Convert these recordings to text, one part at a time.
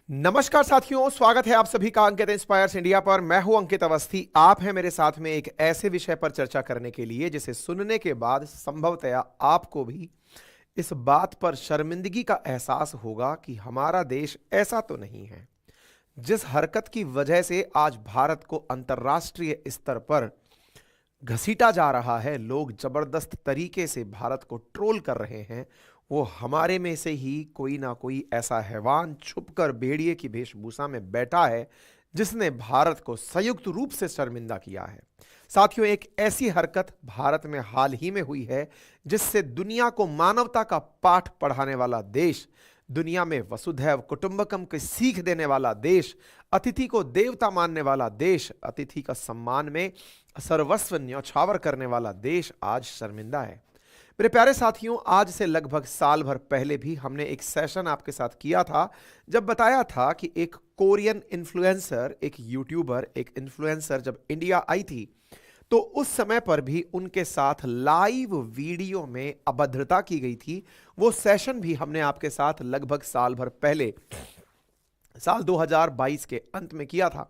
नमस्कार साथियों, स्वागत है आप सभी का अंकित इंस्पायर्स इंडिया पर। मैं हूं अंकित अवस्थी। आप हैं मेरे साथ में एक ऐसे विषय पर चर्चा करने के लिए जिसे सुनने के बाद संभवतया आपको भी इस बात पर शर्मिंदगी का एहसास होगा कि हमारा देश ऐसा तो नहीं है। जिस हरकत की वजह से आज भारत को अंतर्राष्ट्रीय स्तर पर घसीटा जा रहा है, लोग जबरदस्त तरीके से भारत को ट्रोल कर रहे हैं, वो हमारे में से ही कोई ना कोई ऐसा हैवान छुपकर भेड़िए की वेशभूषा में बैठा है जिसने भारत को संयुक्त रूप से शर्मिंदा किया है। साथियों, एक ऐसी हरकत भारत में हाल ही में हुई है जिससे दुनिया को मानवता का पाठ पढ़ाने वाला देश, दुनिया में वसुधैव कुटुंबकम की सीख देने वाला देश, अतिथि को देवता मानने वाला देश, अतिथि का सम्मान में सर्वस्व न्यौछावर करने वाला देश आज शर्मिंदा है। मेरे प्यारे साथियों, आज से लगभग साल भर पहले भी हमने एक सेशन आपके साथ किया था जब बताया था कि एक कोरियन इन्फ्लुएंसर, एक यूट्यूबर, एक इन्फ्लुएंसर जब इंडिया आई थी तो उस समय पर भी उनके साथ लाइव वीडियो में अभद्रता की गई थी। वो सेशन भी हमने आपके साथ लगभग साल भर पहले, साल 2022 के अंत में किया था।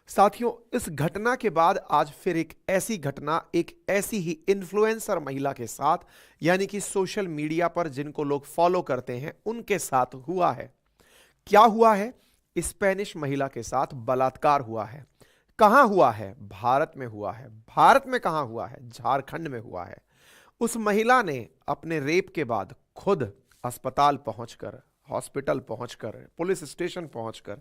साथियों, इस घटना के बाद आज फिर एक ऐसी घटना एक ऐसी ही इन्फ्लुएंसर महिला के साथ, यानी कि सोशल मीडिया पर जिनको लोग फॉलो करते हैं उनके साथ हुआ है। क्या हुआ है? स्पेनिश महिला के साथ बलात्कार हुआ है। कहां हुआ है? भारत में हुआ है। भारत में कहां हुआ है? झारखंड में हुआ है। उस महिला ने अपने रेप के बाद खुद अस्पताल पहुंचकर, हॉस्पिटल पहुंचकर, पुलिस स्टेशन पहुंचकर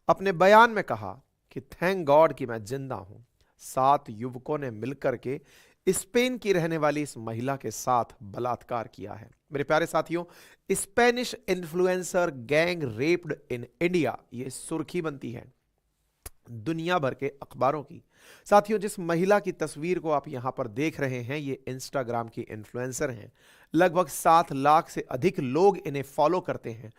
अपने बयान में कहा कि थैंक गॉड कि मैं जिंदा हूं। 7 युवकों ने मिलकर के स्पेन की रहने वाली इस महिला के साथ बलात्कार किया है। मेरे प्यारे साथियों, Spanish influencer gang raped in India, ये सुर्खी बनती है दुनिया भर के अखबारों की। साथियों, जिस महिला की तस्वीर को आप यहां पर देख रहे हैं, ये इंस्टाग्राम की इन्फ्लुएंसर हैं। लगभग 7 लाख से अधिक लोग इन्हें फॉलो करते हैं।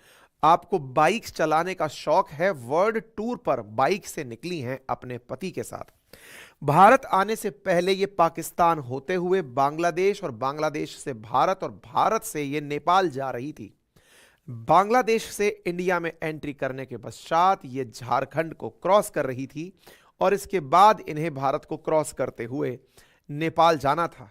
आपको बाइक चलाने का शौक है, वर्ल्ड टूर पर बाइक से निकली हैं अपने पति के साथ। भारत आने से पहले ये पाकिस्तान होते हुए बांग्लादेश, और बांग्लादेश से भारत, और भारत से ये नेपाल जा रही थी। बांग्लादेश से इंडिया में एंट्री करने के पश्चात ये झारखंड को क्रॉस कर रही थी और इसके बाद इन्हें भारत को क्रॉस करते हुए नेपाल जाना था।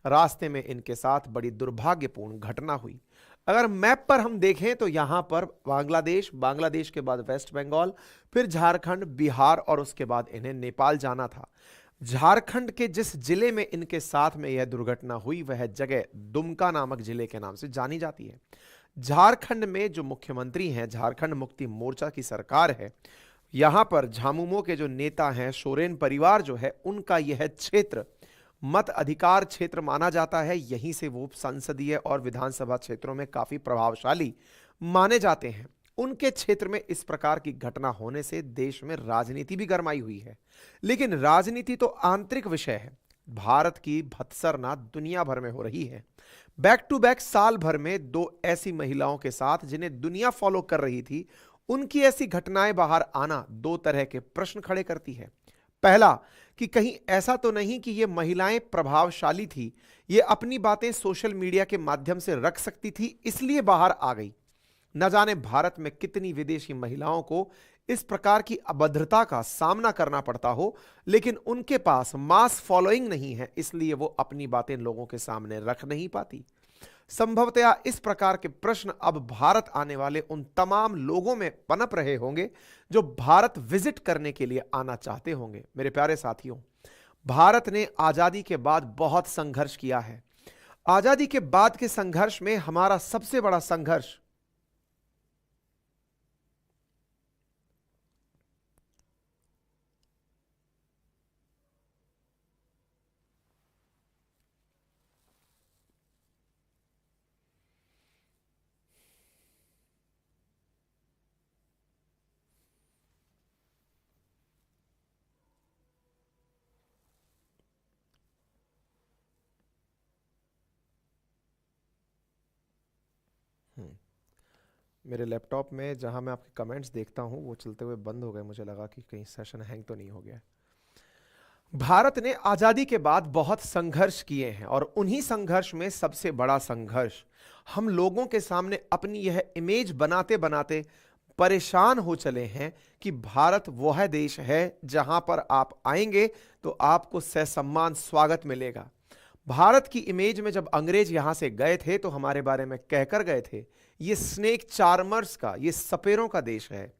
रास्ते में इनके साथ बड़ी दुर्भाग्यपूर्ण घटना हुई। अगर मैप पर हम देखें तो यहां पर बांग्लादेश, बांग्लादेश के बाद वेस्ट बंगाल, फिर झारखंड, बिहार, और उसके बाद इन्हें नेपाल जाना था। झारखंड के जिस जिले में इनके साथ में यह दुर्घटना हुई वह जगह दुमका नामक जिले के नाम से जानी जाती है। झारखंड में जो मुख्यमंत्री हैं, झारखंड मुक्ति मोर्चा की सरकार है, यहां पर झामुमो के जो नेता हैं, सोरेन परिवार जो है, उनका यह क्षेत्र मत अधिकार क्षेत्र माना जाता है। यहीं से वो संसदीय और विधानसभा क्षेत्रों में काफी प्रभावशाली माने जाते हैं। उनके क्षेत्र में इस प्रकार की घटना होने से देश में राजनीति भी गरमाई हुई है। लेकिन राजनीति तो आंतरिक विषय है। भारत की भत्सरना दुनिया भर में हो रही है। बैक टू बैक साल भर में 2 ऐसी महिलाओं के साथ जिन्हें दुनिया फॉलो कर रही थी, उनकी ऐसी घटनाएं बाहर आना 2 तरह के प्रश्न खड़े करती है। पहला, कि कहीं ऐसा तो नहीं कि ये महिलाएं प्रभावशाली थी, ये अपनी बातें सोशल मीडिया के माध्यम से रख सकती थी, इसलिए बाहर आ गई। न जाने भारत में कितनी विदेशी महिलाओं को इस प्रकार की अभद्रता का सामना करना पड़ता हो, लेकिन उनके पास मास फॉलोइंग नहीं है, इसलिए वो अपनी बातें लोगों के सामने रख नहीं पाती। संभवतया इस प्रकार के प्रश्न अब भारत आने वाले उन तमाम लोगों में पनप रहे होंगे जो भारत विजिट करने के लिए आना चाहते होंगे। मेरे प्यारे साथियों, भारत ने आजादी के बाद बहुत संघर्ष किया है। आजादी के बाद के संघर्ष में हमारा सबसे बड़ा संघर्ष मेरे लैपटॉप में जहां मैं आपके कमेंट्स देखता हूं वो चलते हुए बंद हो गए। मुझे लगा कि कहीं सेशन हैंग तो नहीं हो गया। भारत ने आजादी के बाद बहुत संघर्ष किए हैं और उन्हीं संघर्ष में सबसे बड़ा संघर्ष हम लोगों के सामने अपनी यह इमेज बनाते बनाते परेशान हो चले हैं कि भारत वह देश है जहां पर आप आएंगे तो आपको ससम्मान स्वागत मिलेगा। भारत की इमेज में जब अंग्रेज यहां से गए थे तो हमारे बारे में कहकर गए थे, ये स्नेक चार्मर्स का, ये सपेरों का देश है,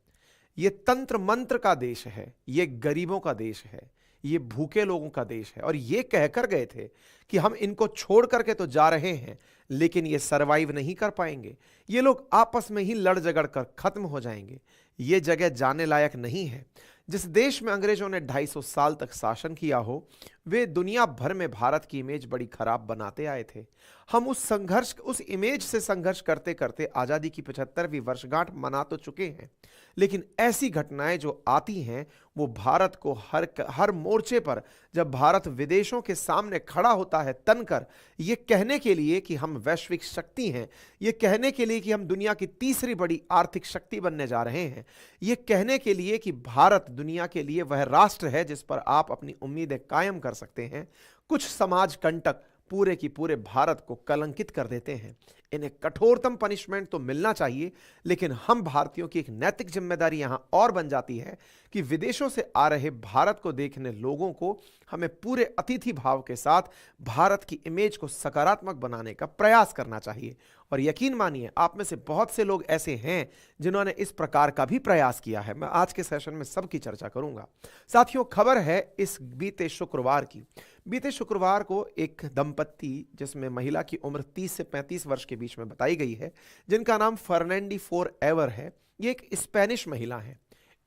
ये तंत्र मंत्र का देश है, ये गरीबों का देश है, ये भूखे लोगों का देश है। और ये कहकर गए थे कि हम इनको छोड़ करके तो जा रहे हैं लेकिन ये सरवाइव नहीं कर पाएंगे, ये लोग आपस में ही लड़ झगड़ कर खत्म हो जाएंगे, ये जगह जाने लायक नहीं है। जिस देश में अंग्रेजों ने 250 साल तक शासन किया हो, वे दुनिया भर में भारत की इमेज बड़ी खराब बनाते आए थे। हम उस इमेज से संघर्ष करते करते आजादी की 75वीं वर्षगांठ मना तो चुके हैं, लेकिन ऐसी घटनाएं जो आती हैं वो भारत को हर मोर्चे पर, जब भारत विदेशों के सामने खड़ा होता है तनकर, ये कहने के लिए कि हम वैश्विक शक्ति हैं, ये कहने के लिए कि हम दुनिया की तीसरी बड़ी आर्थिक शक्ति बनने जा रहे हैं, ये कहने के लिए कि भारत दुनिया के लिए वह राष्ट्र है जिस पर आप अपनी उम्मीदें कायम कर सकते हैं, कुछ समाज कंटक पूरे की पूरे भारत को कलंकित कर देते हैं। इन्हें कठोरतम पनिशमेंट तो मिलना चाहिए, लेकिन हम भारतीयों की एक नैतिक जिम्मेदारी यहां और बन जाती है कि विदेशों से आ रहे भारत को देखने लोगों को हमें पूरे अतिथि भाव के साथ भारत की इमेज को सकारात्मक बनाने का प्रयास करना चाहिए। और यकीन मानिए, आप में से बहुत से लोग ऐसे हैं जिन्होंने इस प्रकार का भी प्रयास किया है। मैं आज के सेशन में सबकी चर्चा करूंगा। साथियों, खबर है इस बीते शुक्रवार की। बीते शुक्रवार को एक दंपत्ति, जिसमें महिला की उम्र 30 से 35 वर्ष के बीच में बताई गई है, जिनका नाम फर्नांडी फोरएवर है, ये एक स्पेनिश महिला है।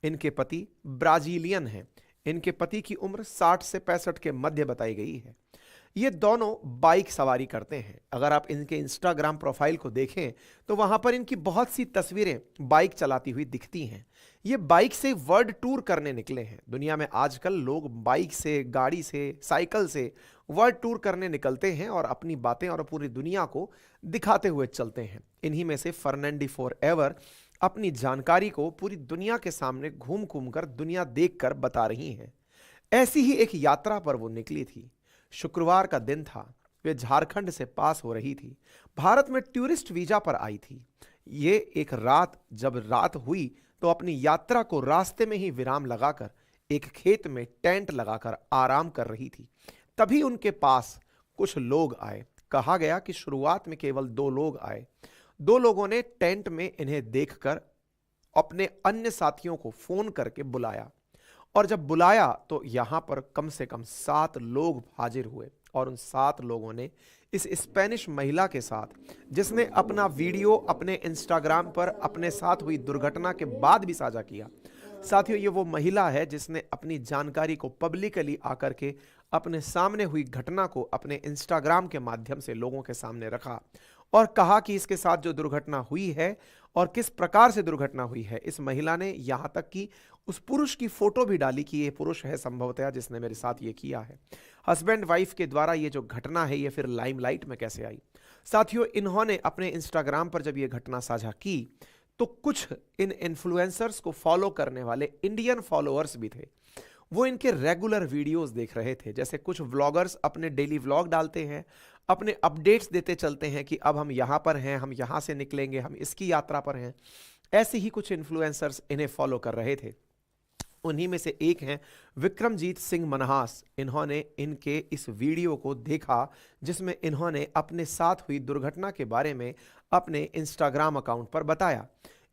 इनके पति ब्राजीलियन हैं। इनके पति की उम्र 60 से 65 के मध्य बताई गई है। ये दोनों बाइक सवारी करते हैं। अगर आप इनके इंस्टाग्राम प्रोफाइल को देखें तो वहां पर इनकी बहुत सी तस्वीरें बाइक चलाती हुई दिखती हैं। ये बाइक से वर्ल्ड टूर करने निकले हैं। दुनिया में आजकल लोग बाइक से, गाड़ी से, साइकिल से वर्ल्ड टूर करने निकलते हैं और अपनी बातें और पूरी दुनिया को दिखाते हुए चलते हैं। इन्हीं में से फर्नांडी फोरएवर अपनी जानकारी को पूरी दुनिया के सामने घूम घूम कर, दुनिया देखकर बता रही हैं। ऐसी ही एक यात्रा पर वो निकली थी। शुक्रवार का दिन था। वे झारखंड से पास हो रही थी। भारत में टूरिस्ट वीजा पर आई थी। ये एक रात, जब रात हुई तो अपनी यात्रा को रास्ते में ही विराम लगाकर एक खेत में टेंट लगाकर आराम कर रही थी। तभी उनके पास कुछ लोग आए। कहा गया कि शुरुआत में केवल 2 लोग आए। 2 लोगों ने टेंट में इन्हें देखकर अपने अन्य साथियों को फोन करके बुलाया, और जब बुलाया तो यहां पर कम से कम 7 लोग हाजिर हुए। और उन 7 लोगों ने इस स्पेनिश महिला के साथ, जिसने अपना वीडियो अपने इंस्टाग्राम पर अपने साथ हुई दुर्घटना के बाद भी साझा किया। साथियों, ये वो महिला है जिसने अपनी जानकारी को पब्लिकली आकर के अपने सामने हुई घटना को अपने इंस्टाग्राम के माध्यम से लोगों के सामने रखा और कहा कि इसके साथ जो दुर्घटना हुई है और किस प्रकार से दुर्घटना हुई है। इस महिला ने यहां तक कि उस पुरुष की फोटो भी डाली कि ये पुरुष है संभवतः जिसने मेरे साथ ये किया है। हस्बैंड वाइफ के द्वारा ये जो घटना है ये फिर लाइमलाइट में कैसे आई। साथियों, इन्होंने अपने इंस्टाग्राम पर जब ये घटना साझा की तो कुछ इन इन्फ्लुएंसर्स को फॉलो करने वाले इंडियन फॉलोअर्स भी थे। वो इनके रेगुलर वीडियोस देख रहे थे। जैसे कुछ व्लॉगर्स अपने डेली व्लॉग डालते हैं, अपने अपडेट्स देते चलते हैं कि अब हम यहाँ पर हैं, हम यहाँ से निकलेंगे, हम इसकी यात्रा पर हैं। ऐसे ही कुछ इन्फ्लुएंसर्स इन्हें फॉलो कर रहे थे। उन्हीं में से एक हैं विक्रमजीत सिंह मनहास। इन्होंने इनके इस वीडियो को देखा जिसमें इन्होंने अपने साथ हुई दुर्घटना के बारे में अपने इंस्टाग्राम अकाउंट पर बताया।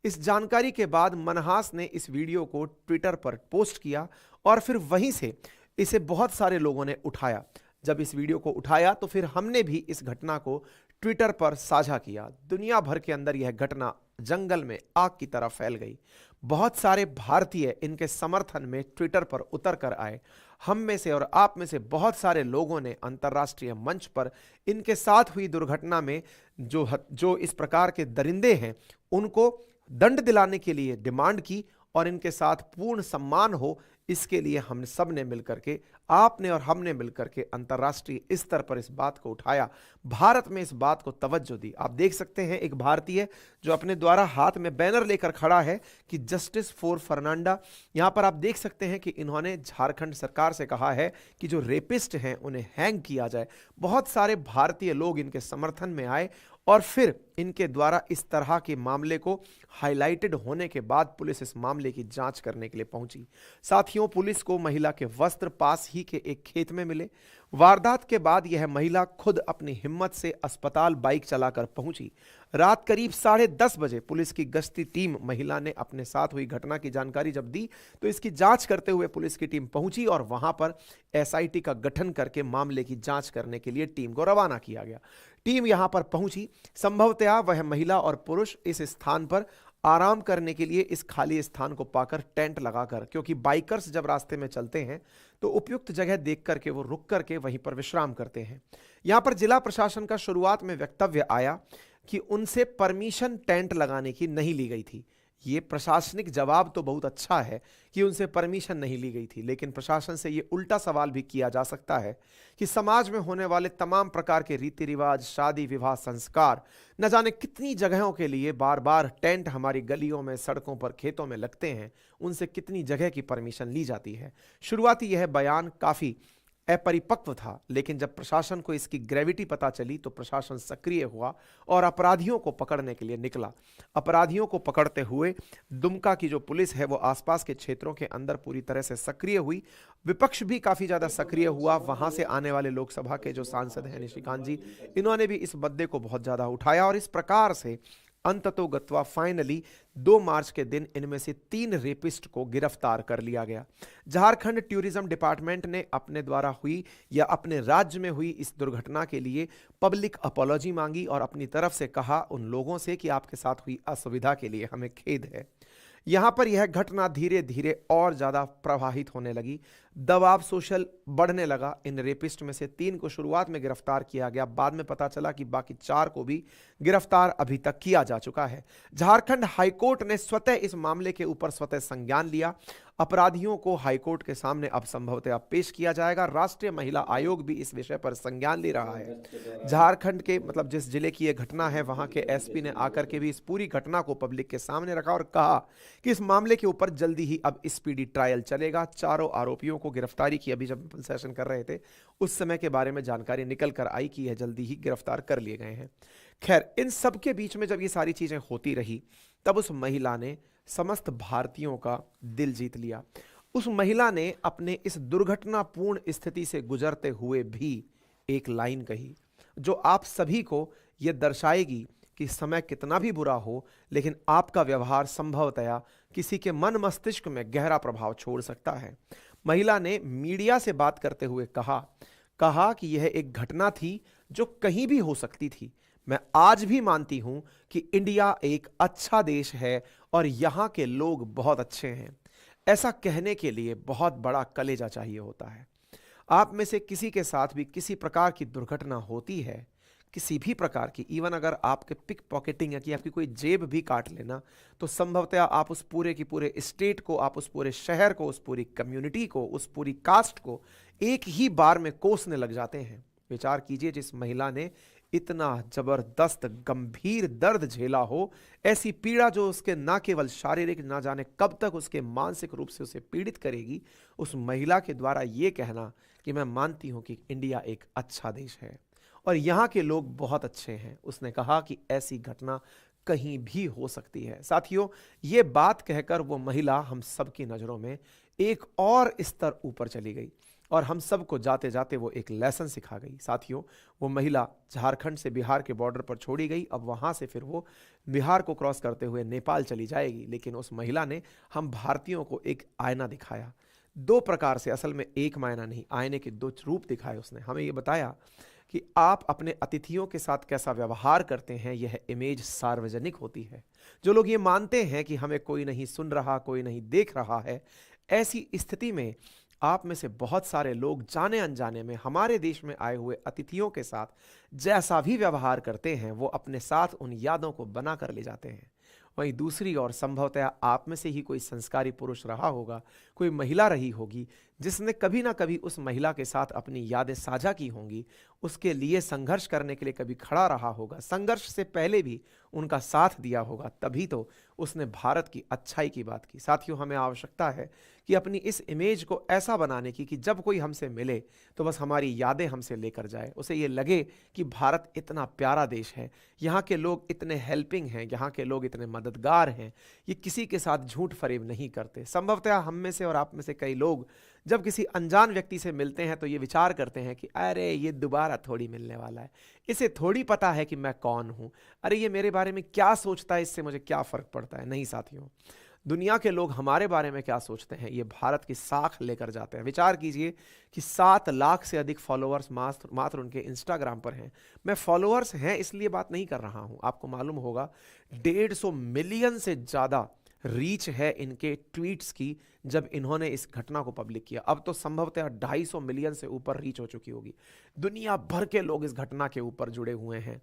इस जानकारी के बाद मनहास ने इस वीडियो को ट्विटर पर पोस्ट किया और फिर वहीं से इसे बहुत सारे लोगों ने उठाया। जब इस वीडियो को उठाया तो फिर हमने भी इस घटना को ट्विटर पर साझा किया। दुनिया भर के अंदर यह घटना जंगल में आग की तरह फैल गई। बहुत सारे भारतीय इनके समर्थन में ट्विटर पर उतर कर आए। हम में से और आप में से बहुत सारे लोगों ने अंतर्राष्ट्रीय मंच पर इनके साथ हुई दुर्घटना में जो इस प्रकार के दरिंदे हैं उनको दंड दिलाने के लिए डिमांड की और इनके साथ पूर्ण सम्मान हो, इसके लिए हम सब ने मिलकर के, आपने और हमने मिलकर के अंतर्राष्ट्रीय स्तर पर इस बात को उठाया। भारत में इस बात को तवज्जो दी। आप देख सकते हैं एक भारतीय जो अपने द्वारा हाथ में बैनर लेकर खड़ा है कि जस्टिस फॉर फर्नांडा। यहां पर आप देख सकते हैं कि इन्होंने झारखंड सरकार से कहा है कि जो रेपिस्ट हैं उन्हें हैंग किया जाए। बहुत सारे भारतीय लोग इनके समर्थन में आए और फिर इनके द्वारा इस तरह के मामले को हाईलाइटेड होने के बाद पुलिस इस मामले की जांच करने के लिए पहुंची। साथियों, पुलिस को महिला के वस्त्र पास ही के एक खेत में मिले। वारदात के बाद यह महिला खुद अपनी हिम्मत से अस्पताल बाइक चलाकर पहुंची। रात करीब 10:30 बजे पुलिस की गश्ती टीम महिला ने अपने साथ हुई घटना की जानकारी जब दी तो इसकी जांच करते हुए पुलिस की टीम पहुंची और वहां पर एसआईटी का गठन करके मामले की जांच करने के लिए टीम को रवाना किया गया। टीम यहां पर पहुंची। संभवतः वह महिला और पुरुष इस स्थान पर आराम करने के लिए इस खाली स्थान को पाकर टेंट लगाकर, क्योंकि बाइकर्स जब रास्ते में चलते हैं तो उपयुक्त जगह देख करके वो रुक करके वहीं पर विश्राम करते हैं। यहां पर जिला प्रशासन का शुरुआत में वक्तव्य आया कि उनसे परमिशन टेंट लगाने की नहीं ली गई थी। ये प्रशासनिक जवाब तो बहुत अच्छा है कि उनसे परमिशन नहीं ली गई थी, लेकिन प्रशासन से ये उल्टा सवाल भी किया जा सकता है कि समाज में होने वाले तमाम प्रकार के रीति रिवाज, शादी विवाह, संस्कार, न जाने कितनी जगहों के लिए बार बार टेंट हमारी गलियों में, सड़कों पर, खेतों में लगते हैं, उनसे कितनी जगह की परमिशन ली जाती है। शुरुआती यह बयान काफ़ी अपरिपक्व था, लेकिन जब प्रशासन को इसकी ग्रेविटी पता चली तो प्रशासन सक्रिय हुआ और अपराधियों को पकड़ने के लिए निकला। अपराधियों को पकड़ते हुए दुमका की जो पुलिस है वो आसपास के क्षेत्रों के अंदर पूरी तरह से सक्रिय हुई। विपक्ष भी काफी ज्यादा सक्रिय हुआ। वहां से आने वाले लोकसभा के जो सांसद हैं निशिकांत जी, इन्होंने भी इस मुद्दे को बहुत ज्यादा उठाया और इस प्रकार से अंततोगत्वा फाइनली 2 मार्च के दिन इनमें से 3 रेपिस्ट को गिरफ्तार कर लिया गया। झारखंड टूरिज्म डिपार्टमेंट ने अपने द्वारा हुई या अपने राज्य में हुई इस दुर्घटना के लिए पब्लिक अपॉलॉजी मांगी और अपनी तरफ से कहा उन लोगों से कि आपके साथ हुई असुविधा के लिए हमें खेद है। यहां पर यह घटना धीरे धीरे और ज्यादा प्रवाहित होने लगी। दबाव सोशल बढ़ने लगा। इन रेपिस्ट में से 3 को शुरुआत में गिरफ्तार किया गया। बाद में पता चला कि बाकी 4 को भी गिरफ्तार अभी तक किया जा चुका है। झारखंड हाईकोर्ट ने स्वतः इस मामले के ऊपर स्वतः संज्ञान लिया। अपराधियों को हाईकोर्ट के सामने अब संभवतः पेश किया जाएगा। राष्ट्रीय महिला आयोग भी इस विषय पर संज्ञान ले रहा है। झारखंड के मतलब जिस जिले की यह घटना है वहां के एसपी ने आकर के भी इस पूरी घटना को पब्लिक के सामने रखा और कहा कि इस मामले के ऊपर जल्दी ही अब स्पीडी ट्रायल चलेगा। चारों आरोपियों को गिरफ्तारी की अभी जब सेशन कर रहे थे उस समय के बारे में जानकारी निकल कर आई कि यह जल्दी ही गिरफ्तार कर लिए गए हैं। खैर, इन सब के बीच में जब ये सारी चीजें होती रही तब उस महिला ने समस्त भारतीयों का दिल जीत लिया। उस महिला ने अपने इस दुर्घटनापूर्ण स्थिति से गुजरते हुए भी एक लाइन कही जो आप सभी को यह दर्शाएगी कि समय कितना भी बुरा हो लेकिन आपका व्यवहार संभवतया किसी के मन मस्तिष्क में गहरा प्रभाव छोड़ सकता है। महिला ने मीडिया से बात करते हुए कहा कि यह एक घटना थी जो कहीं भी हो सकती थी। मैं आज भी मानती हूं कि इंडिया एक अच्छा देश है और यहां के लोग बहुत अच्छे हैं। ऐसा कहने के लिए बहुत बड़ा कलेजा चाहिए होता है। आप में से किसी के साथ भी किसी प्रकार की दुर्घटना होती है, किसी भी प्रकार की, इवन अगर आपके पिक पॉकेटिंग है कि आपकी कोई जेब भी काट लेना, तो संभवतः आप उस पूरे की पूरे स्टेट को, आप उस पूरे शहर को, उस पूरी कम्युनिटी को, उस पूरी कास्ट को एक ही बार में कोसने लग जाते हैं। विचार कीजिए, जिस महिला ने इतना जबरदस्त गंभीर दर्द झेला हो, ऐसी पीड़ा जो उसके ना केवल शारीरिक, ना जाने कब तक उसके मानसिक रूप से उसे पीड़ित करेगी, उस महिला के द्वारा यह कहना कि मैं मानती हूं कि इंडिया एक अच्छा देश है और यहां के लोग बहुत अच्छे हैं, उसने कहा कि ऐसी घटना कहीं भी हो सकती है। साथियों, ये बात कहकर वो महिला हम सबकी नजरों में एक और स्तर ऊपर चली गई और हम सबको जाते जाते वो एक लेसन सिखा गई। साथियों, वो महिला झारखंड से बिहार के बॉर्डर पर छोड़ी गई। अब वहां से फिर वो बिहार को क्रॉस करते हुए नेपाल चली जाएगी। लेकिन उस महिला ने हम भारतीयों को एक आईना दिखाया, 2 प्रकार से, असल में एक आईना नहीं, आईने के 2 रूप दिखाए। उसने हमें ये बताया कि आप अपने अतिथियों के साथ कैसा व्यवहार करते हैं, यह इमेज सार्वजनिक होती है। जो लोग ये मानते हैं कि हमें कोई नहीं सुन रहा, कोई नहीं देख रहा है, ऐसी स्थिति में आप में से बहुत सारे लोग जाने अनजाने में हमारे देश में आए हुए अतिथियों के साथ जैसा भी व्यवहार करते हैं वो अपने साथ उन यादों को बना कर ले जाते हैं। वहीं दूसरी ओर संभवतः आप में से ही कोई संस्कारी पुरुष रहा होगा, कोई महिला रही होगी जिसने कभी ना कभी उस महिला के साथ अपनी यादें साझा की होंगी, उसके लिए संघर्ष करने के लिए कभी खड़ा रहा होगा, संघर्ष से पहले भी उनका साथ दिया होगा, तभी तो उसने भारत की अच्छाई की बात की। साथियों, हमें आवश्यकता है कि अपनी इस इमेज को ऐसा बनाने की कि जब कोई हमसे मिले तो बस हमारी यादें हमसे लेकर जाए, उसे ये लगे कि भारत इतना प्यारा देश है, यहाँ के लोग इतने हेल्पिंग हैं, यहाँ के लोग इतने मददगार हैं, ये किसी के साथ झूठ फरेब नहीं करते। संभवतः हम में से और आप में से कई लोग जब किसी अनजान व्यक्ति से मिलते हैं तो ये विचार करते हैं कि अरे ये दोबारा थोड़ी मिलने वाला है, इसे थोड़ी पता है कि मैं कौन हूं, अरे ये मेरे बारे में क्या सोचता है, इससे मुझे क्या फर्क पड़ता है। नहीं साथियों, दुनिया के लोग हमारे बारे में क्या सोचते हैं, ये भारत की साख लेकर जाते हैं। विचार कीजिए कि 7 लाख से अधिक फॉलोअर्स मात्र उनके इंस्टाग्राम पर हैं। मैं फॉलोअर्स हैं इसलिए बात नहीं कर रहा हूं, आपको मालूम होगा 150 मिलियन से ज्यादा रीच है इनके ट्वीट्स की जब इन्होंने इस घटना को पब्लिक किया। अब तो संभवतः 250 मिलियन से ऊपर रीच हो चुकी होगी। दुनिया भर के लोग इस घटना के ऊपर जुड़े हुए हैं,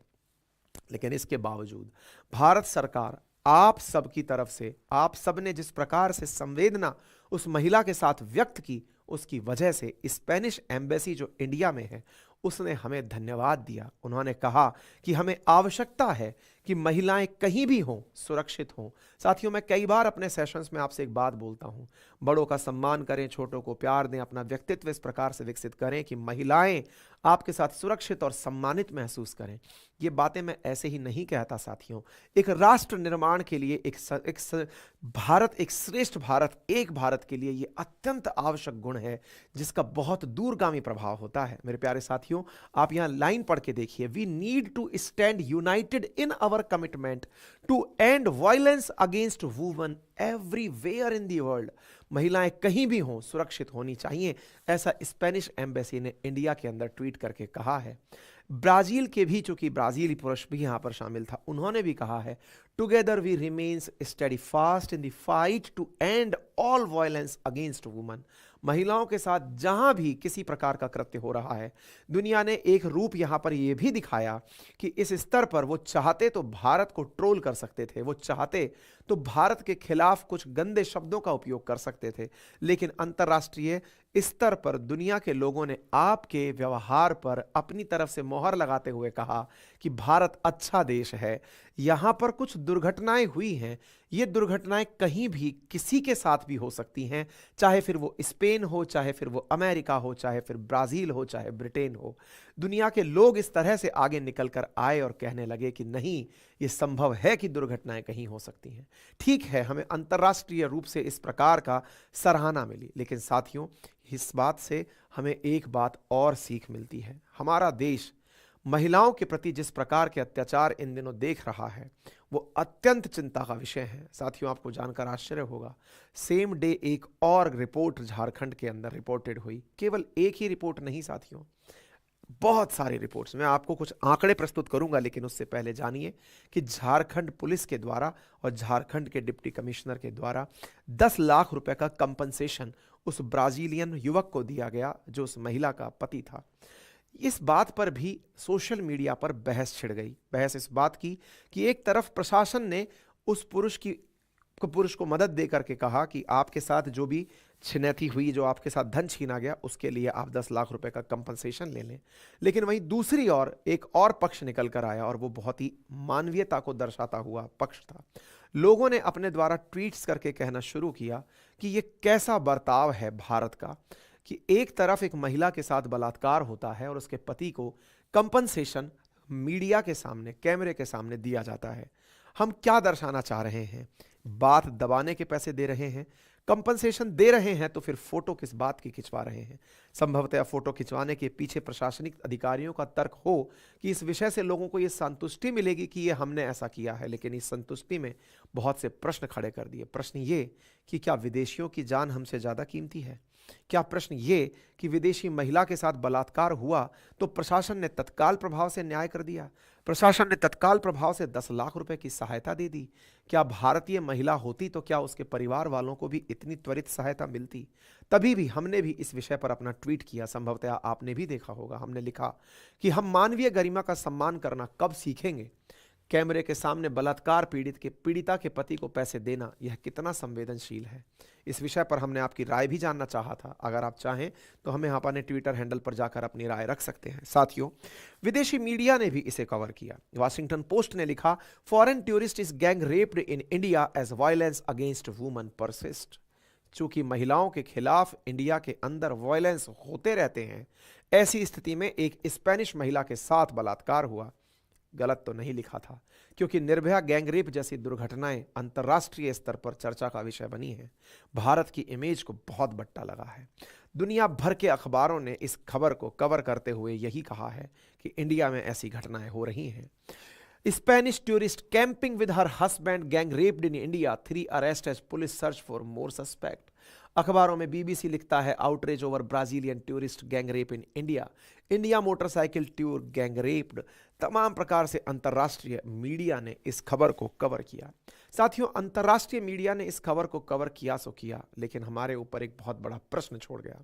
लेकिन इसके बावजूद भारत सरकार आप सब की तरफ से, आप सब ने जिस प्रकार से संवेदना उस महिला के साथ व्यक्त की, उसकी वजह से स्पेनिश एम्बेसी जो इंडिया में है उसने हमें धन्यवाद दिया। उन्होंने कहा कि हमें आवश्यकता है कि महिलाएं कहीं भी हों सुरक्षित हों। साथियों, मैं कई बार अपने सेशंस में आपसे एक बात बोलता हूं, बड़ों का सम्मान करें, छोटों को प्यार दें, अपना व्यक्तित्व इस प्रकार से विकसित करें कि महिलाएं आपके साथ सुरक्षित और सम्मानित महसूस करें। ये बातें मैं ऐसे ही नहीं कहता साथियों, एक राष्ट्र निर्माण के लिए, भारत, एक श्रेष्ठ भारत, एक भारत के लिए ये अत्यंत आवश्यक गुण है जिसका बहुत दूरगामी प्रभाव होता है। मेरे प्यारे साथियों, आप यहां लाइन पढ़ के देखिए, we need to stand united in our commitment to end violence against women everywhere in the world. महिलाएं कहीं भी हों सुरक्षित होनी चाहिए, ऐसा स्पेनिश एम्बेसी ने इंडिया के अंदर ट्वीट करके कहा है। ब्राजील के भी, चूंकि ब्राजीली पुरुष भी यहां पर शामिल था, उन्होंने भी कहा है, together we remains steadfast in the fight to end all violence against women. महिलाओं के साथ जहां भी किसी प्रकार का कृत्य हो रहा है, दुनिया ने एक रूप यहां पर यह भी दिखाया कि इस स्तर पर वो चाहते तो भारत को ट्रोल कर सकते थे, वो चाहते तो भारत के खिलाफ कुछ गंदे शब्दों का उपयोग कर सकते थे, लेकिन अंतर्राष्ट्रीय स्तर पर दुनिया के लोगों ने आपके व्यवहार पर अपनी तरफ से मोहर लगाते हुए कहा कि भारत अच्छा देश है। यहां पर कुछ दुर्घटनाएं हुई हैं, ये दुर्घटनाएं कहीं भी किसी के साथ भी हो सकती हैं, चाहे फिर वो स्पेन हो, चाहे फिर वो अमेरिका हो, चाहे फिर ब्राजील हो, चाहे ब्रिटेन हो। दुनिया के लोग इस तरह से आगे निकल कर आए और कहने लगे कि नहीं, ये संभव है कि दुर्घटनाएं कहीं हो सकती हैं। ठीक है, हमें अंतर्राष्ट्रीय रूप से इस प्रकार का सराहना मिली, लेकिन साथियों, इस बात से हमें एक बात और सीख मिलती है। हमारा देश महिलाओं के प्रति जिस प्रकार के अत्याचार इन दिनों देख रहा है, वो अत्यंत चिंता का विषय है। साथियों, आपको जानकर आश्चर्य होगा, सेम डे एक और रिपोर्ट झारखंड के अंदर रिपोर्टेड हुई। केवल एक ही रिपोर्ट नहीं साथियों, बहुत सारी रिपोर्ट्स। मैं आपको कुछ आंकड़े प्रस्तुत करूंगा, लेकिन उससे पहले जानिए कि झारखंड पुलिस के द्वारा और झारखंड के डिप्टी कमिश्नर के द्वारा 10 लाख रुपए का कंपनसेशन उस ब्राजीलियन युवक को दिया गया जो उस महिला का पति था। इस बात पर भी सोशल मीडिया पर बहस छिड़ गई। बहस इस बात की कि एक तरफ प्रशासन ने उस पुरुष को मदद दे करके कहा कि आपके साथ जो भी छिनैती हुई, जो आपके साथ धन छीना गया, उसके लिए आप 10 लाख रुपए का कंपनसेशन ले लें। लेकिन वहीं दूसरी ओर एक और पक्ष निकल कर आया और वो बहुत ही मानवीयता को दर्शाता हुआ पक्ष था। लोगों ने अपने द्वारा ट्वीट्स करके कहना शुरू किया कि ये कैसा बर्ताव है भारत का कि एक तरफ एक महिला के साथ बलात्कार होता है और उसके पति को कंपनसेशन मीडिया के सामने, कैमरे के सामने दिया जाता है। हम क्या दर्शाना चाह रहे हैं? बात दबाने के पैसे दे रहे हैं, कंपनसेशन दे रहे हैं, तो फिर फोटो किस बात की खिंचवा रहे हैं? संभवतः फोटो खिंचवाने के पीछे प्रशासनिक अधिकारियों का तर्क हो कि इस विषय से लोगों को यह संतुष्टि मिलेगी कि ये हमने ऐसा किया है, लेकिन इस संतुष्टि में बहुत से प्रश्न खड़े कर दिए। प्रश्न ये कि क्या विदेशियों की जान हमसे ज्यादा कीमती है? क्या प्रश्न ये कि विदेशी महिला के साथ बलात्कार हुआ तो प्रशासन ने तत्काल प्रभाव से न्याय कर दिया, प्रशासन ने तत्काल प्रभाव से 10 लाख रुपए की सहायता दे दी? क्या भारतीय महिला होती तो क्या उसके परिवार वालों को भी इतनी त्वरित सहायता मिलती? तभी भी हमने भी इस विषय पर अपना ट्वीट किया, संभवतः आपने भी देखा होगा। हमने लिखा कि हम मानवीय गरिमा का सम्मान करना कब सीखेंगे? कैमरे के सामने बलात्कार पीड़िता के पति को पैसे देना, यह कितना संवेदनशील है? इस विषय पर हमने आपकी राय भी जानना चाहा था। अगर आप चाहें तो हमें आप अपने ट्विटर हैंडल पर जाकर अपनी राय रख सकते हैं। साथियों, विदेशी मीडिया ने भी इसे कवर किया। वाशिंगटन पोस्ट ने लिखा, foreign tourist is gang raped in India as violence against woman persist. चूंकि महिलाओं के खिलाफ इंडिया के अंदर वायलेंस होते रहते हैं, ऐसी स्थिति में एक स्पेनिश महिला के साथ बलात्कार हुआ। गलत तो नहीं लिखा था, क्योंकि निर्भया गैंगरेप जैसी दुर्घटनाएं अंतर्राष्ट्रीय स्तर पर चर्चा का विषय बनी हैं। भारत की इमेज को बहुत बट्टा लगा है। दुनिया भर के अखबारों ने इस खबर को कवर करते हुए यही कहा है कि इंडिया में ऐसी घटनाएं हो रही हैं। Spanish tourist camping with her husband gang raped in India, 3 arrest as police search for more suspect. अखबारों में बीबीसी लिखता है, outrage over Brazilian tourist gang rape in India, India motorcycle tour gang raped. तमाम प्रकार से अंतर्राष्ट्रीय media ने इस खबर को कवर किया। साथियों, अंतर्राष्ट्रीय मीडिया ने इस खबर को कवर किया सो किया, लेकिन हमारे ऊपर एक बहुत बड़ा प्रश्न छोड़ गया।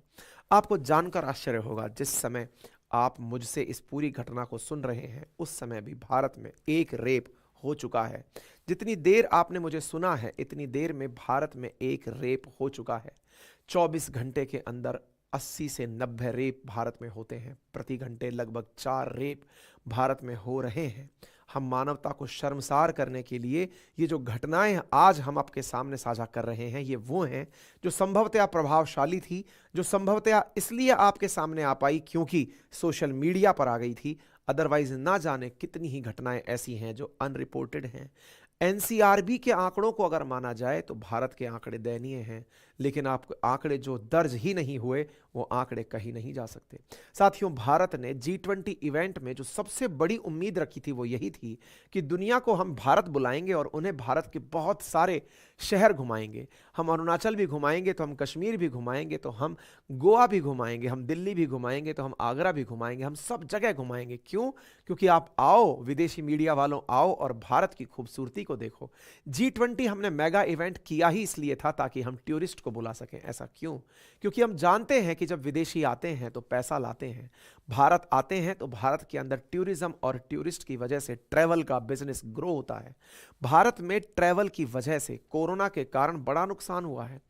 आपको जानकर आश्चर्य होगा, जिस समय आप मुझसे इस पूरी घटना को सुन रहे हैं, उस समय भी भारत में एक रेप हो चुका है। जितनी देर आपने मुझे सुना है, इतनी देर में भारत में एक रेप हो चुका है। 24 घंटे के अंदर 80 से 90 रेप भारत में होते हैं। प्रति घंटे लगभग 4 रेप भारत में हो रहे हैं। हम मानवता को शर्मसार करने के लिए ये जो घटनाएं आज हम आपके सामने साझा कर रहे हैं, ये वो हैं जो संभवतया प्रभावशाली थी, जो संभवतया इसलिए आपके सामने आ पाई क्योंकि सोशल मीडिया पर आ गई थी। अदरवाइज ना जाने कितनी ही घटनाएं ऐसी हैं जो अनरिपोर्टेड हैं। एनसीआरबी के आंकड़ों को अगर माना जाए तो भारत के आंकड़े दयनीय हैं, लेकिन आपको आंकड़े जो दर्ज ही नहीं हुए, वो आंकड़े कहीं नहीं जा सकते। साथियों, भारत ने G20 इवेंट में जो सबसे बड़ी उम्मीद रखी थी वो यही थी कि दुनिया को हम भारत बुलाएंगे और उन्हें भारत के बहुत सारे शहर घुमाएंगे। हम अरुणाचल भी घुमाएंगे तो हम कश्मीर भी घुमाएंगे, तो हम गोवा भी घुमाएंगे, हम दिल्ली भी घुमाएंगे, तो हम आगरा भी घुमाएंगे, हम सब जगह घुमाएंगे। क्यों? क्योंकि आप आओ, विदेशी मीडिया वालों आओ और भारत की खूबसूरती को देखो। G20 हमने मेगा इवेंट किया ही इसलिए था ताकि हम टूरिस्ट को बुला सकें। ऐसा क्यों? क्योंकि हम जानते हैं कि जब विदेशी आते हैं तो पैसा लाते हैं। भारत आते हैं तो भारत के अंदर टूरिज्म और टूरिस्ट की वजह से ट्रैवल का बिजनेस ग्रो होता है। भारत में ट्रैवल की वजह से कोरोना के कारण बड़ा नुकसान हुआ है।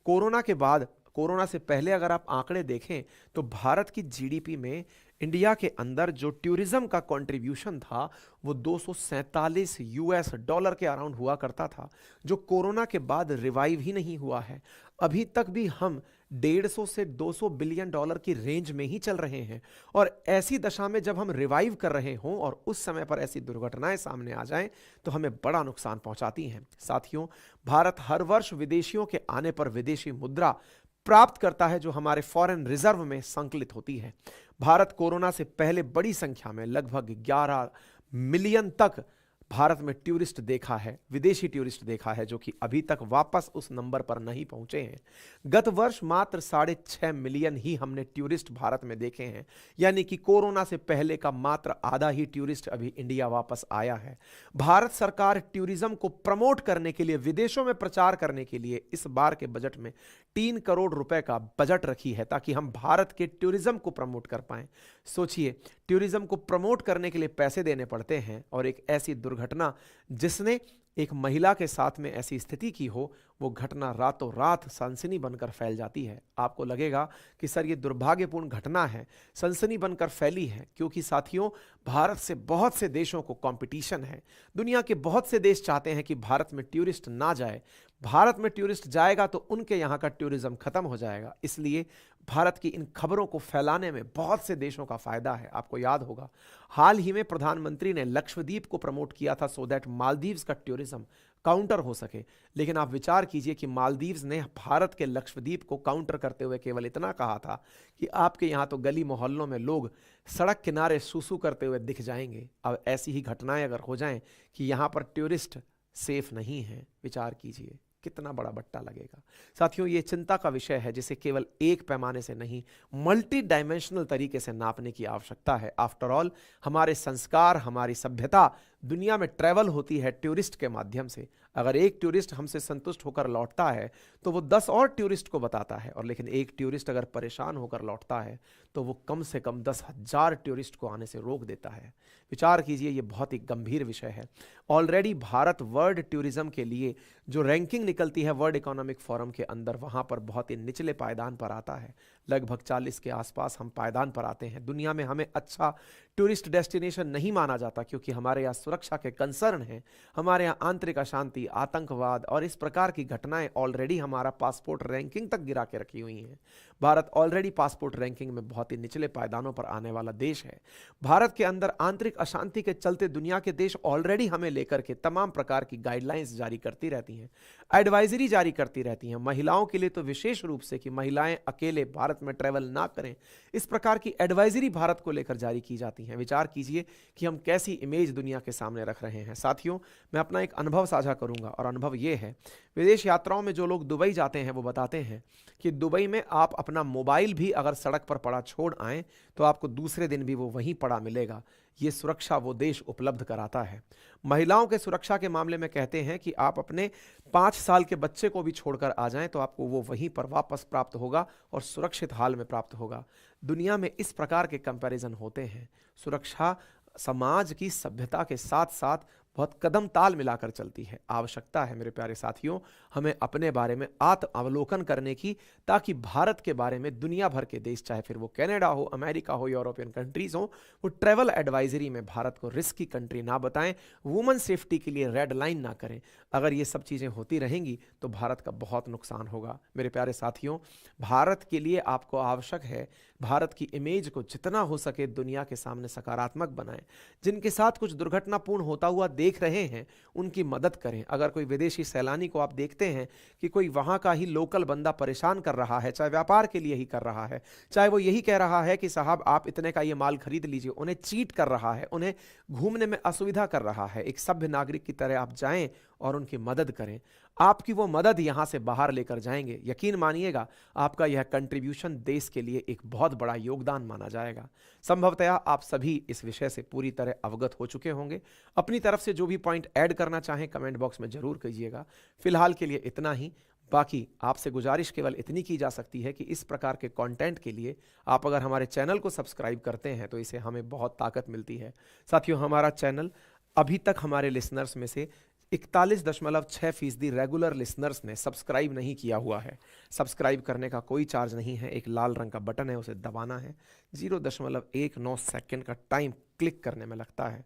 कोरोना के बाद, कोरोना से पहले अगर आप आंकड़े देखें तो भारत की जीडीपी में इंडिया के अंदर जो टूरिज्म का कंट्रीब्यूशन था वो $247 के अराउंड हुआ करता था, जो कोरोना के बाद रिवाइव ही नहीं हुआ है। अभी तक भी हम 150 से 200 बिलियन डॉलर की रेंज में ही चल रहे हैं। और ऐसी दशा में जब हम रिवाइव कर रहे हों और उस समय पर ऐसी दुर्घटनाएं सामने आ जाएं तो हमें बड़ा नुकसान पहुंचाती हैं। साथियों, भारत हर वर्ष विदेशियों के आने पर विदेशी मुद्रा प्राप्त करता है, जो हमारे फॉरेन रिजर्व में संकलित होती है। भारत कोरोना से पहले बड़ी संख्या में लगभग 11 मिलियन तक भारत में टूरिस्ट देखा है, विदेशी टूरिस्ट देखा है, जो कि अभी तक वापस उस नंबर पर नहीं पहुंचे हैं। गत वर्ष मात्र 6.5 मिलियन ही हमने टूरिस्ट भारत में देखे हैं, यानी कि कोरोना से पहले का मात्र आधा ही टूरिस्ट अभी इंडिया वापस आया है। भारत सरकार टूरिज्म को प्रमोट करने के लिए, विदेशों में प्रचार करने के लिए इस बार के बजट में 3 करोड़ रुपए का बजट रखी है ताकि हम भारत के टूरिज्म को प्रमोट कर पाएं। सोचिए, टूरिज्म को प्रमोट करने के लिए पैसे देने पड़ते हैं और एक ऐसी दुर्घटना जिसने एक महिला के साथ में ऐसी स्थिति की हो, वो घटना रातों रात सनसनी बनकर फैल जाती है। आपको लगेगा कि सर ये दुर्भाग्यपूर्ण घटना है, सनसनी बनकर फैली है, क्योंकि साथियों भारत से बहुत से देशों को कंपटीशन है। दुनिया के बहुत से देश चाहते हैं कि भारत में टूरिस्ट ना जाए। भारत में टूरिस्ट जाएगा तो उनके यहाँ का टूरिज्म खत्म हो जाएगा। इसलिए भारत की इन खबरों को फैलाने में बहुत से देशों का फायदा है। आपको याद होगा, हाल ही में प्रधानमंत्री ने लक्षद्वीप को प्रमोट किया था सो दैट मालदीव्स का टूरिज्म काउंटर हो सके। लेकिन आप विचार कीजिए कि मालदीव्स ने भारत के लक्षद्वीप को काउंटर करते हुए केवल इतना कहा था कि आपके यहाँ तो गली मोहल्लों में लोग सड़क किनारे सूसू करते हुए दिख जाएंगे। अब ऐसी ही घटनाएं अगर हो जाएं कि यहाँ पर टूरिस्ट सेफ नहीं है, विचार कीजिए कितना बड़ा बट्टा लगेगा। साथियों, ये चिंता का विषय है जिसे केवल एक पैमाने से नहीं, मल्टी डायमेंशनल तरीके से नापने की आवश्यकता है। आफ्टर ऑल, हमारे संस्कार, हमारी सभ्यता दुनिया में ट्रैवल होती है टूरिस्ट के माध्यम से। अगर एक टूरिस्ट हमसे संतुष्ट होकर लौटता है तो वो 10 और टूरिस्ट को बताता है, और लेकिन एक टूरिस्ट अगर परेशान होकर लौटता है तो वो कम से कम 10,000 टूरिस्ट को आने से रोक देता है। विचार कीजिए, ये बहुत ही गंभीर विषय है। ऑलरेडी भारत वर्ल्ड टूरिज्म के लिए जो रैंकिंग निकलती है वर्ल्ड इकोनॉमिक फोरम के अंदर, वहाँ पर बहुत ही निचले पायदान पर आता है। लगभग 40 के आसपास हम पायदान पर आते हैं। दुनिया में हमें अच्छा टूरिस्ट डेस्टिनेशन नहीं माना जाता क्योंकि हमारे यहाँ सुरक्षा के कंसर्न हैं। हमारे यहाँ आंतरिक अशांति, आतंकवाद और इस प्रकार की घटनाएं ऑलरेडी हमारा पासपोर्ट रैंकिंग तक गिरा के रखी हुई हैं। भारत ऑलरेडी पासपोर्ट रैंकिंग में बहुत ही निचले पायदानों पर आने वाला देश है। भारत के अंदर आंतरिक अशांति के चलते दुनिया के देश ऑलरेडी हमें लेकर के तमाम प्रकार की गाइडलाइंस जारी करती रहती हैं, एडवाइजरी जारी करती रहती हैं। महिलाओं के लिए तो विशेष रूप से कि महिलाएं अकेले भारत में ट्रैवल ना करें, इस प्रकार की एडवाइजरी भारत को लेकर जारी की जाती हैं। विचार कीजिए कि हम कैसी इमेज दुनिया के सामने रख रहे हैं। साथियों, मैं अपना एक अनुभव साझा करूंगा, और अनुभव ये है, विदेश यात्राओं में जो लोग दुबई जाते हैं वो बताते हैं कि दुबई में आप अपना मोबाइल भी अगर सड़क पर पड़ा छोड़ आएं तो आपको दूसरे दिन भी वो वहीं पड़ा मिलेगा। ये सुरक्षा वो देश उपलब्ध कराता है। महिलाओं के सुरक्षा के मामले में कहते हैं कि आप अपने 5 साल के बच्चे को भी छोड़कर आ जाएं तो आपको वो वहीं पर वापस प्राप्त होगा और सुरक्षित हाल में प्राप्त होगा। दुनिया में इस प्रकार के कंपैरिजन होते हैं। सुरक्षा समाज की सभ्यता के साथ साथ बहुत कदम ताल मिलाकर चलती है। आवश्यकता है मेरे प्यारे साथियों, हमें अपने बारे में आत्म अवलोकन करने की, ताकि भारत के बारे में दुनिया भर के देश, चाहे फिर वो कनाडा हो, अमेरिका हो, यूरोपियन कंट्रीज हो, वो ट्रैवल एडवाइजरी में भारत को रिस्की कंट्री ना बताएं, वुमेन सेफ्टी के लिए रेड लाइन ना करें। अगर ये सब चीज़ें होती रहेंगी तो भारत का बहुत नुकसान होगा। मेरे प्यारे साथियों, भारत के लिए आपको आवश्यक है भारत की इमेज को जितना हो सके दुनिया के सामने सकारात्मक बनाएं। जिनके साथ कुछ दुर्घटनापूर्ण होता हुआ देख रहे हैं उनकी मदद करें। अगर कोई विदेशी सैलानी को आप देखते हैं कि कोई वहां का ही लोकल बंदा परेशान कर रहा है, चाहे व्यापार के लिए ही कर रहा है, चाहे वो यही कह रहा है कि साहब आप इतने का ये माल खरीद लीजिए, उन्हें चीट कर रहा है, उन्हें घूमने में असुविधा कर रहा है, एक सभ्य नागरिक की तरह आप जाएं और उनकी मदद करें। आपकी वो मदद यहां से बाहर लेकर जाएंगे। यकीन मानिएगा, आपका यह कंट्रीब्यूशन देश के लिए एक बहुत बड़ा योगदान माना जाएगा। संभवतया आप सभी इस विषय से पूरी तरह अवगत हो चुके होंगे। अपनी तरफ से जो भी पॉइंट ऐड करना चाहें कमेंट बॉक्स में जरूर कीजिएगा। फिलहाल के लिए इतना ही। बाकी आपसे गुजारिश केवल इतनी की जा सकती है कि इस प्रकार के कंटेंट के लिए आप अगर हमारे चैनल को सब्सक्राइब करते हैं तो इसे हमें बहुत ताकत मिलती है। साथियों, हमारा चैनल अभी तक हमारे लिसनर्स में से 41.6% रेगुलर लिसनर्स ने सब्सक्राइब नहीं किया हुआ है। सब्सक्राइब करने का कोई चार्ज नहीं है, एक लाल रंग का बटन है, उसे दबाना है। 0.19 सेकंड का टाइम क्लिक करने में लगता है,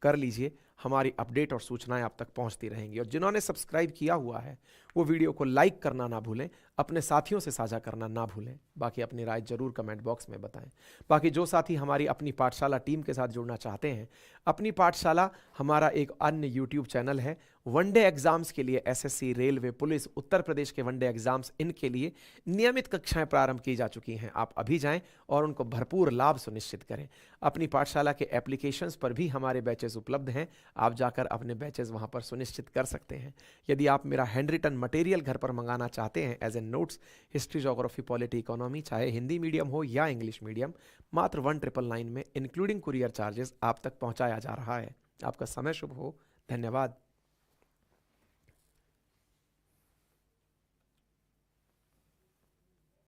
कर लीजिए। हमारी अपडेट और सूचनाएं आप तक पहुंचती रहेंगी। और जिन्होंने सब्सक्राइब किया हुआ है वो वीडियो को लाइक करना ना भूलें, अपने साथियों से साझा करना ना भूलें। बाकी अपनी राय जरूर कमेंट बॉक्स में बताएं। बाकी जो साथी हमारी अपनी पाठशाला टीम के साथ जुड़ना चाहते हैं, अपनी पाठशाला हमारा एक अन्य यूट्यूब चैनल है। वनडे एग्जाम्स के लिए SSC, railway, police, Uttar Pradesh के वनडे एग्जाम्स, इनके लिए नियमित कक्षाएं प्रारंभ की जा चुकी हैं। आप अभी जाएं और उनको भरपूर लाभ सुनिश्चित करें। अपनी पाठशाला के एप्लीकेशंस पर भी हमारे बैचेस उपलब्ध हैं। आप जाकर अपने बैचेस वहां पर सुनिश्चित कर सकते हैं। यदि आप मेरा हैंड रिटन मटेरियल घर पर मंगाना चाहते हैं as a notes, history, geography, polity, economy, चाहे हिंदी मीडियम हो या इंग्लिश मीडियम, मात्र 1999 में इंक्लूडिंग कुरियर चार्जेस आप तक पहुंचाया जा रहा है। आपका समय शुभ हो। धन्यवाद।